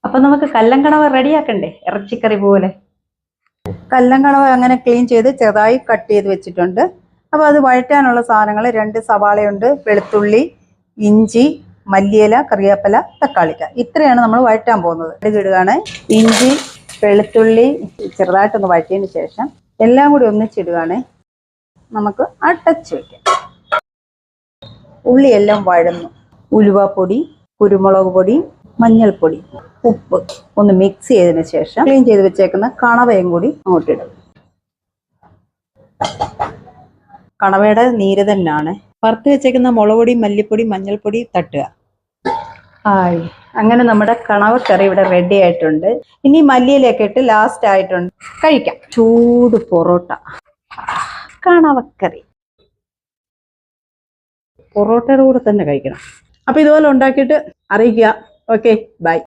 അപ്പൊ നമുക്ക് കല്ലങ്കണവ റെഡിയാക്കണ്ടേ, ഇറച്ചിക്കറി പോലെ. കല്ലങ്കണവ അങ്ങനെ ക്ലീൻ ചെയ്ത് ചെറുതായി കട്ട് ചെയ്ത് വെച്ചിട്ടുണ്ട്. അപ്പോൾ അത് വഴറ്റാനുള്ള സാധനങ്ങൾ 2 സവാളയുണ്ട്, വെളുത്തുള്ളി, ഇഞ്ചി, മല്ലിയില, കറിവേപ്പില, തക്കാളിക്ക, ഇത്രയാണ് നമ്മൾ വഴറ്റാൻ പോകുന്നത്. ഇടുകയാണ്. ഇഞ്ചി, വെളുത്തുള്ളി ചെറുതായിട്ടൊന്ന് വഴറ്റിയതിന് ശേഷം എല്ലാം കൂടി ഒന്നിച്ചിടുകയാണ്. നമുക്ക് അടച്ച് വയ്ക്കാം. ഉള്ളിയെല്ലാം വഴന്നു. ഉലുവാപ്പൊടി, കുരുമുളക് പൊടി, മഞ്ഞൾപ്പൊടി, ഉപ്പ് ഒന്ന് മിക്സ് ചെയ്തതിന് ശേഷം ക്ലീൻ ചെയ്ത് വെച്ചേക്കുന്ന കണവയും കൂടി അങ്ങോട്ടിടും. കണവയുടെ നീര് തന്നെയാണ്. വറുത്ത് വെച്ചേക്കുന്ന മുളക് പൊടി, മല്ലിപ്പൊടി, മഞ്ഞൾപ്പൊടി തട്ടുക. അങ്ങനെ നമ്മുടെ കണവക്കറി ഇവിടെ റെഡി ആയിട്ടുണ്ട്. ഇനി മല്ലിയിലൊക്കെ ഇട്ട് ലാസ്റ്റ് ആയിട്ടുണ്ട് കഴിക്കാം. ചൂട് പൊറോട്ട, കണവക്കറി പൊറോട്ടയുടെ കൂടെ തന്നെ കഴിക്കണം. അപ്പൊ ഇതുപോലെ ഉണ്ടാക്കിയിട്ട് അറിയിക്കുക. Okay, by.